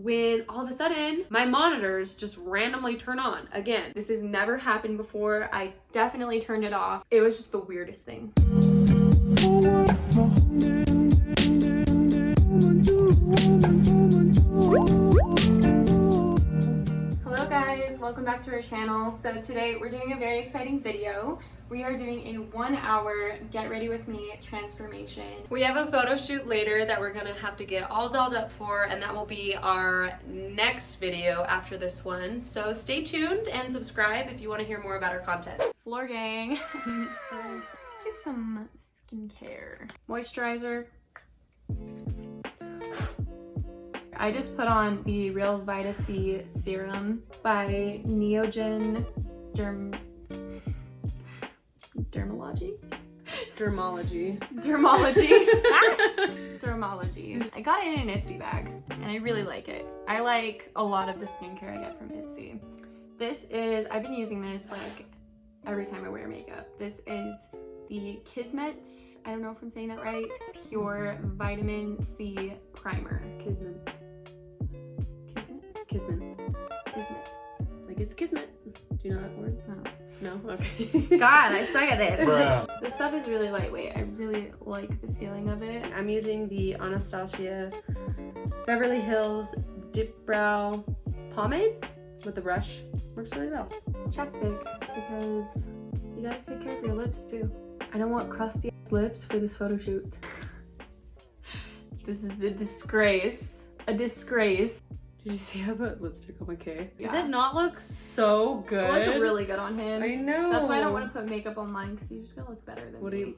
when all of a sudden my monitors just randomly turn on again. This has never happened before. I definitely turned it off. It was just the weirdest thing. Hello guys, welcome back to our channel. So today we're doing a very exciting video. We are doing a 1 hour get ready with me transformation. We have a photo shoot later that we're gonna have to get all dolled up for, and that will be our next video after this one. So stay tuned and subscribe if you want to hear more about our content. Floor gang. Let's do some skincare. Moisturizer. I just put on the Real Vita C Serum by Neogen Dermology. I got it in an Ipsy bag and I really like it. I like a lot of the skincare I get from Ipsy. I've been using this like every time I wear makeup. This is the Kismet, I don't know if I'm saying that right, Pure Vitamin C Primer. Kismet. Like it's Kismet. Do you know that word? No? Okay. God, I suck at this. Bruh. This stuff is really lightweight. I really like the feeling of it. I'm using the Anastasia Beverly Hills Dip Brow Pomade with the brush. Works really well. Chapstick, because you gotta take care of your lips too. I don't want crusty ass lips for this photo shoot. This is a disgrace. A disgrace. Did you see how I put lipstick on my K? Yeah. Did that not look so good? It looked really good on him. I know. That's why I don't want to put makeup on mine, because he's just gonna look better than me.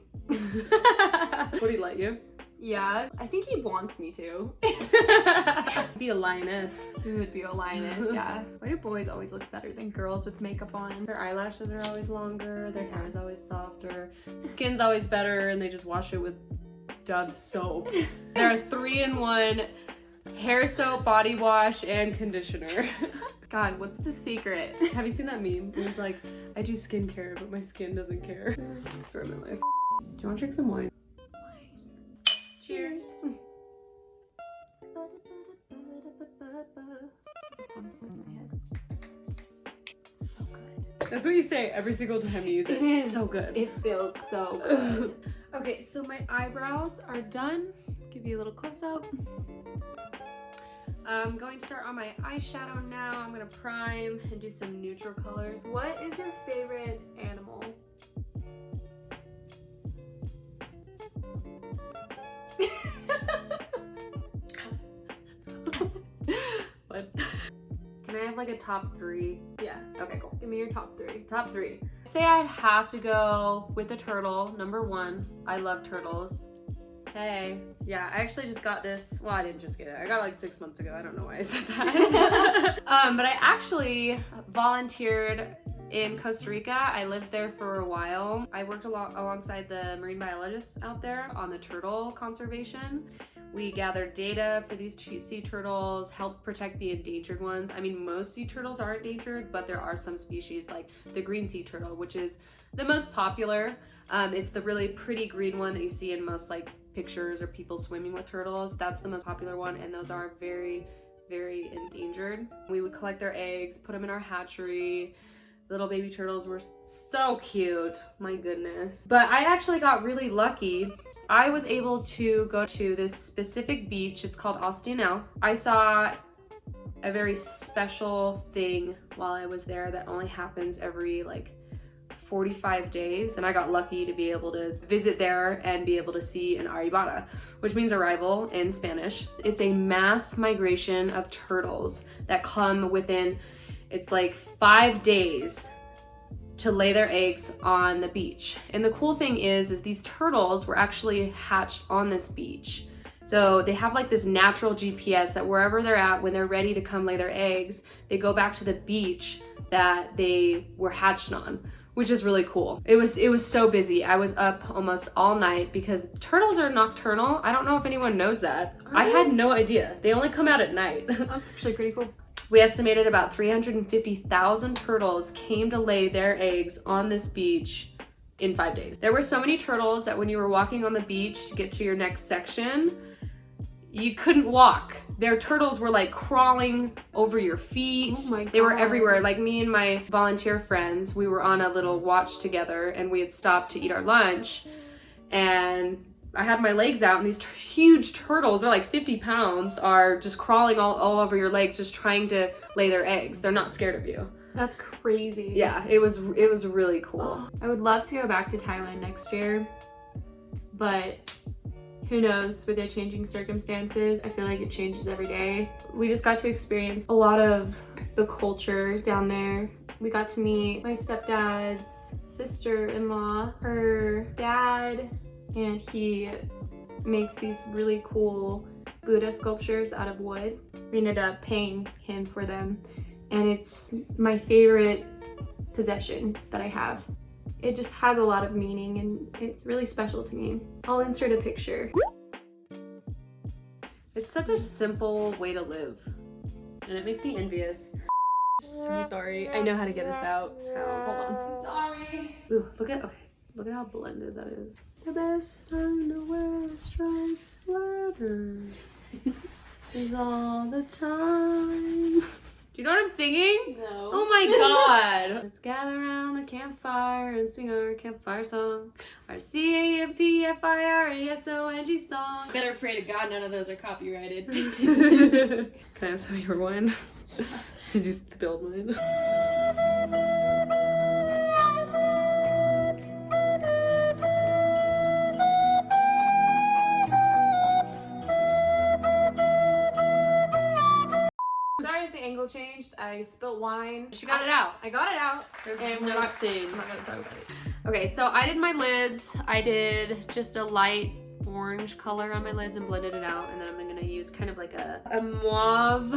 Would he let you? Yeah, I think he wants me to. Be a lioness. He would be a lioness, yeah. Why do boys always look better than girls with makeup on? Their eyelashes are always longer, their hair is always softer, skin's always better, and they just wash it with Dove soap. They're a 3-in-1 hair soap, body wash, and conditioner. God, what's the secret? Have you seen that meme? It was like, I do skincare, but my skin doesn't care. Story of my life. Do you want to drink some wine? Cheers. This song's stuck in my head. It's so good. That's what you say every single time you use it. It's so good. It feels so good. Okay, so my eyebrows are done. Give you a little close up. I'm going to start on my eyeshadow now. I'm going to prime and do some neutral colors. What is your favorite animal? What? Can I have like a top 3? Yeah. Okay, cool. Give me your top 3. Top 3. Say I'd have to go with the turtle, number 1. I love turtles. Hey. Yeah, I actually just got this. Well, I didn't just get it. I got it like 6 months ago. I don't know why I said that. But I actually volunteered in Costa Rica. I lived there for a while. I worked alongside the marine biologists out there on the turtle conservation. We gathered data for these sea turtles, helped protect the endangered ones. I mean, most sea turtles are endangered, but there are some species like the green sea turtle, which is the most popular. It's the really pretty green one that you see in most like pictures or people swimming with turtles. That's the most popular one, and those are very, very endangered. We would collect their eggs, put them in our hatchery. Little baby turtles were so cute, my goodness. But I actually got really lucky. I was able to go to this specific beach. It's called Ostinel. I saw a very special thing while I was there that only happens every like 45 days, and I got lucky to be able to visit there and be able to see an arribada, which means arrival in Spanish. It's a mass migration of turtles that come within, it's like 5 days to lay their eggs on the beach. And the cool thing is these turtles were actually hatched on this beach. So they have like this natural GPS that wherever they're at, when they're ready to come lay their eggs, they go back to the beach that they were hatched on, which is really cool. It was so busy. I was up almost all night because turtles are nocturnal. I don't know if anyone knows that. I had no idea. They only come out at night. That's actually pretty cool. We estimated about 350,000 turtles came to lay their eggs on this beach in 5 days. There were so many turtles that when you were walking on the beach to get to your next section, you couldn't walk. Their turtles were like crawling over your feet. Oh my God. They were everywhere. Like me and my volunteer friends, we were on a little watch together and we had stopped to eat our lunch. And I had my legs out and these huge turtles, they're like 50 pounds, are just crawling all over your legs, just trying to lay their eggs. They're not scared of you. That's crazy. Yeah, it was really cool. I would love to go back to Thailand next year, but who knows with the changing circumstances. I feel like it changes every day. We just got to experience a lot of the culture down there. We got to meet my stepdad's sister-in-law, her dad, and he makes these really cool Buddha sculptures out of wood. We ended up paying him for them, and it's my favorite possession that I have. It just has a lot of meaning and it's really special to me. I'll insert a picture. It's such a simple way to live, and it makes me envious. So sorry. I know how to get this out. Oh, hold on. Sorry. Ooh, look at how blended that is. The best time to wear a striped sweater is all the time. Do you know what I'm singing? No. Oh my God. Let's gather around the campfire and sing our campfire song. Our CAMPFIRESONG song. Better pray to God none of those are copyrighted. Can I have some of your wine? Did you spilled mine? Sorry if the angle changed. I spilled wine. She got it out. I got it out. There's And no stain. I'm not gonna talk about it. Okay, so I did my lids. I did just a light orange color on my lids and blended it out. And then I'm gonna use kind of like a mauve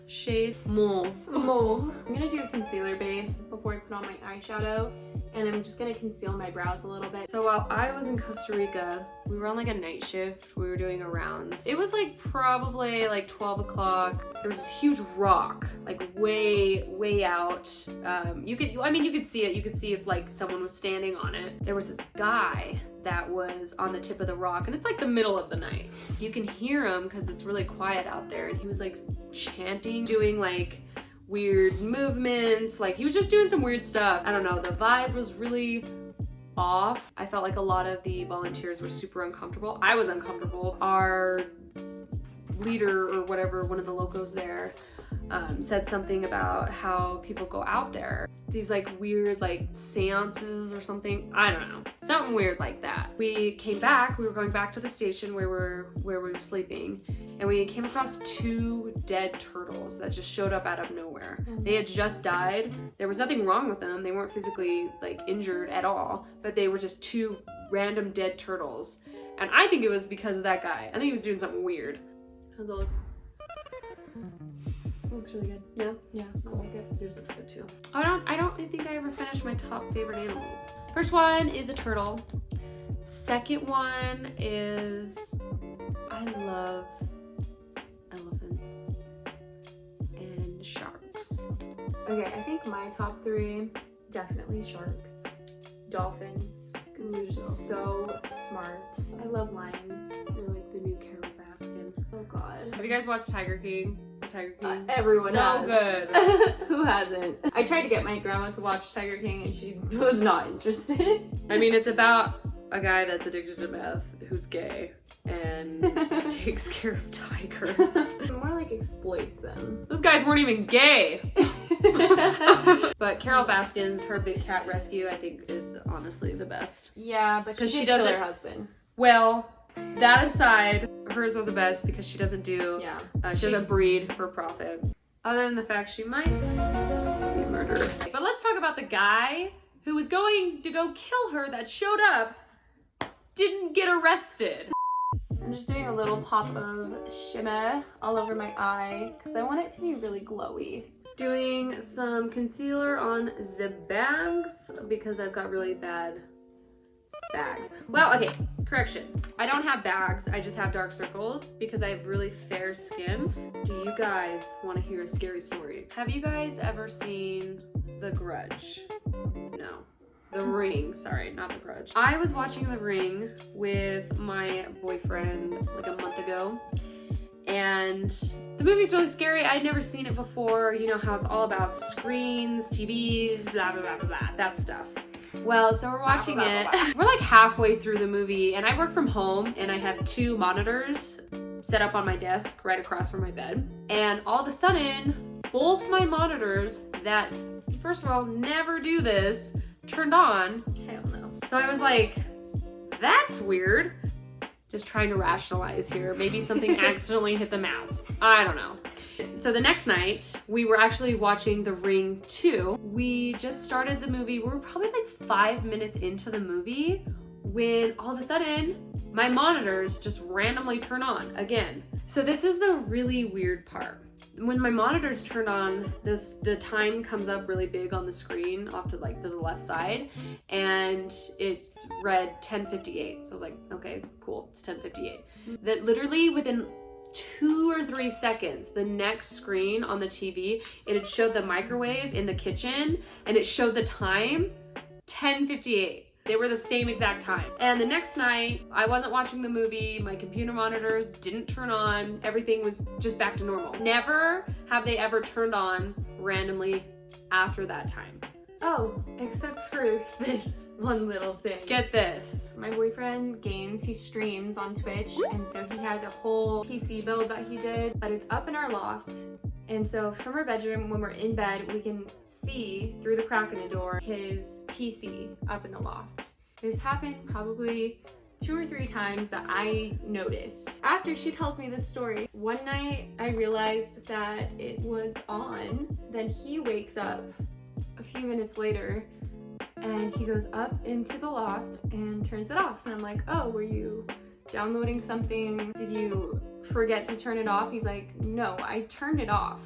shade. Mauve. Mauve. I'm gonna do a concealer base before I put on my eyeshadow. And I'm just gonna conceal my brows a little bit. So while I was in Costa Rica, we were on like a night shift. We were doing a rounds. It was like probably like 12 o'clock. There was this huge rock, like way out. You could see it. You could see if like someone was standing on it. There was this guy that was on the tip of the rock, and it's like the middle of the night. You can hear him because it's really quiet out there, and he was like chanting, doing like weird movements, like he was just doing some weird stuff. I don't know, the vibe was really off. I felt like a lot of the volunteers were super uncomfortable. I was uncomfortable. Our leader or whatever, one of the locals there, said something about how people go out there. These like weird like seances or something. I don't know. Something weird like that. We came back, we were going back to the station where we were sleeping, and we came across 2 dead turtles that just showed up out of nowhere. They had just died. There was nothing wrong with them. They weren't physically like injured at all, but they were just 2 random dead turtles. And I think it was because of that guy. I think he was doing something weird. How's it look? It looks really good. Yeah? Yeah. I like it. Yours looks good too. I don't think I ever finished my top favorite animals. First one is a turtle. Second one is, I love elephants and sharks. Okay, I think my top 3, definitely sharks, dolphins, because they're just so smart. I love lions. You're like the new Carol Baskin. Oh God. Have you guys watched Tiger King? Tiger King? Everyone so has. good. Who hasn't? I tried to get my grandma to watch Tiger King and she was not interested. I mean, it's about a guy that's addicted to meth who's gay and takes care of tigers. More like exploits them. Those guys weren't even gay. But Carol Baskin's Her Big Cat Rescue, I think, is honestly the best. Yeah, but she doesn't kill her husband. Well, that aside, hers was the best because she doesn't do, she doesn't breed for profit. Other than the fact she might be a murderer. But let's talk about the guy who was going to go kill her that showed up, didn't get arrested. I'm just doing a little pop of shimmer all over my eye because I want it to be really glowy. Doing some concealer on the bags because I've got really bad bags. Well, okay, correction. I don't have bags, I just have dark circles because I have really fair skin. Do you guys want to hear a scary story? Have you guys ever seen The Grudge? No. The Ring, sorry, not The Grudge. I was watching The Ring with my boyfriend like a month ago, and the movie's really scary. I'd never seen it before. You know how it's all about screens, TVs, blah, blah, blah, blah, blah, that stuff. Well, so we're watching it. We're like halfway through the movie, and I work from home, and I have 2 monitors set up on my desk right across from my bed. And all of a sudden, both my monitors that, first of all, never do this, turned on. Hell no. So I was like, that's weird. Just trying to rationalize here. Maybe something accidentally hit the mouse. I don't know. So the next night, we were actually watching The Ring 2. We just started the movie. We were probably like 5 minutes into the movie when all of a sudden, my monitors just randomly turn on again. So this is the really weird part. When my monitors turn on, the time comes up really big on the screen off to like to the left side, and it's read 10:58. So I was like, okay, cool, it's 10:58. That literally within 2 or 3 seconds, the next screen on the TV, it had showed the microwave in the kitchen, and it showed the time 10:58. They were the same exact time. And the next night, I wasn't watching the movie, my computer monitors didn't turn on, everything was just back to normal. Never have they ever turned on randomly after that time. Oh, except for this one little thing. Get this. My boyfriend games, he streams on Twitch, and so he has a whole PC build that he did, but it's up in our loft. And so from our bedroom, when we're in bed, we can see through the crack in the door his PC up in the loft. This happened probably 2 or 3 times that I noticed. After she tells me this story, one night I realized that it was on. Then he wakes up a few minutes later and he goes up into the loft and turns it off. And I'm like, oh, were you downloading something? Did you forget to turn it off? He's like, no, I turned it off.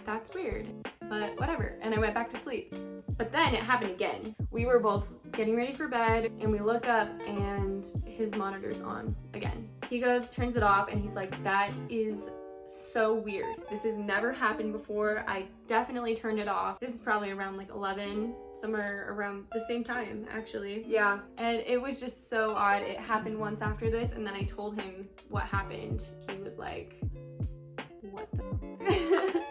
That's weird, but whatever. And I went back to sleep. But then it happened again. We were both getting ready for bed and we look up and his monitor's on again. He goes, turns it off, and he's like, that is so weird. This has never happened before. I definitely turned it off. This is probably around like 11, somewhere around the same time actually. Yeah. And it was just so odd. It happened once after this, and then I told him what happened. He was like, what the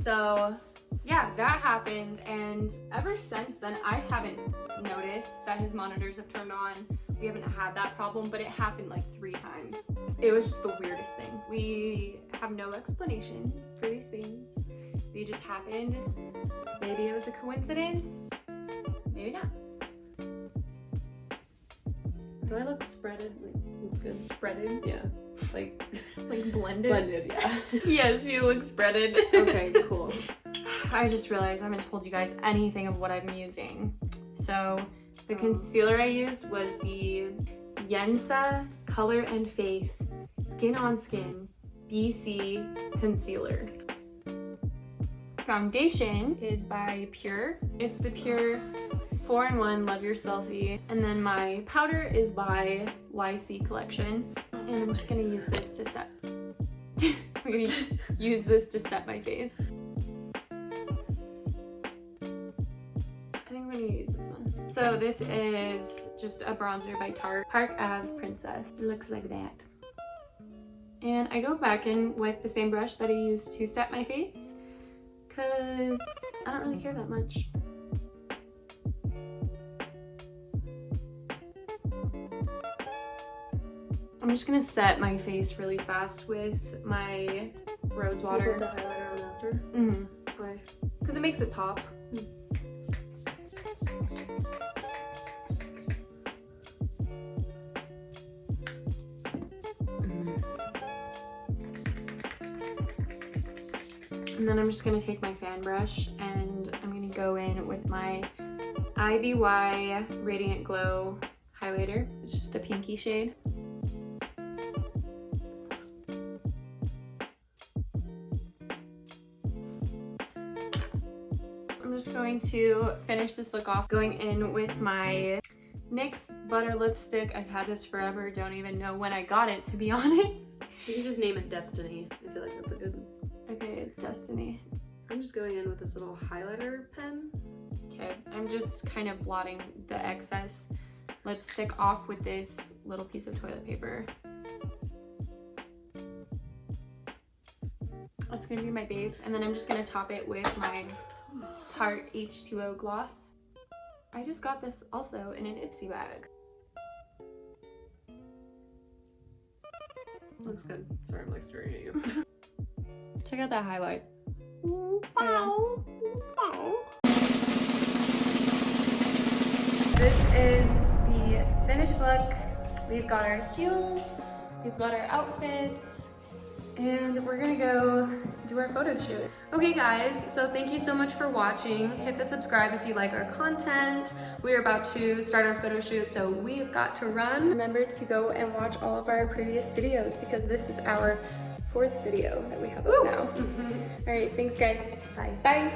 So yeah, that happened, and ever since then I haven't noticed that his monitors have turned on. We haven't had that problem, but it happened like 3 times. It was just the weirdest thing. We have no explanation for these things. They just happened. Maybe it was a coincidence, maybe not. Do I look spreaded? Like, looks good. Spreaded? Yeah. Like blended? Blended, yeah. Yes, you look spreaded. Okay, cool. I just realized I haven't told you guys anything of what I'm using. So the concealer I used was the Yensa Color and Face Skin on Skin BC Concealer. Foundation is by Pure. It's the Pure 4-in-1 Love Your Selfie. And then my powder is by YC Collection. And I'm just gonna use this to set. I'm gonna use this to set my face. I think I'm gonna use this one. So this is just a bronzer by Tarte, Park Ave Princess. It looks like that. And I go back in with the same brush that I used to set my face, because I don't really care that much. I'm just gonna set my face really fast with my rose water. Put the highlighter on after? Mm-hmm. Why? Because it makes it pop. And then I'm just gonna take my fan brush and I'm gonna go in with my IBY Radiant Glow highlighter. It's just a pinky shade. I'm just going to finish this look off going in with my NYX Butter Lipstick. I've had this forever, don't even know when I got it, to be honest. You can just name it Destiny. I feel like that's a good... Okay, it's Destiny. I'm just going in with this little highlighter pen. Okay, I'm just kind of blotting the excess lipstick off with this little piece of toilet paper. That's gonna be my base. And then I'm just gonna top it with my Tarte H2O gloss. I just got this also in an Ipsy bag. Looks good. Sorry, I'm like staring at you. Check out that highlight. This is the finished look. We've got our heels, we've got our outfits, and we're gonna go do our photo shoot. Okay guys, so thank you so much for watching. Hit the subscribe if you like our content. We're about to start our photo shoot, so we've got to run. Remember to go and watch all of our previous videos because this is our 4th video that we have up now. All right, thanks guys. Bye. Bye.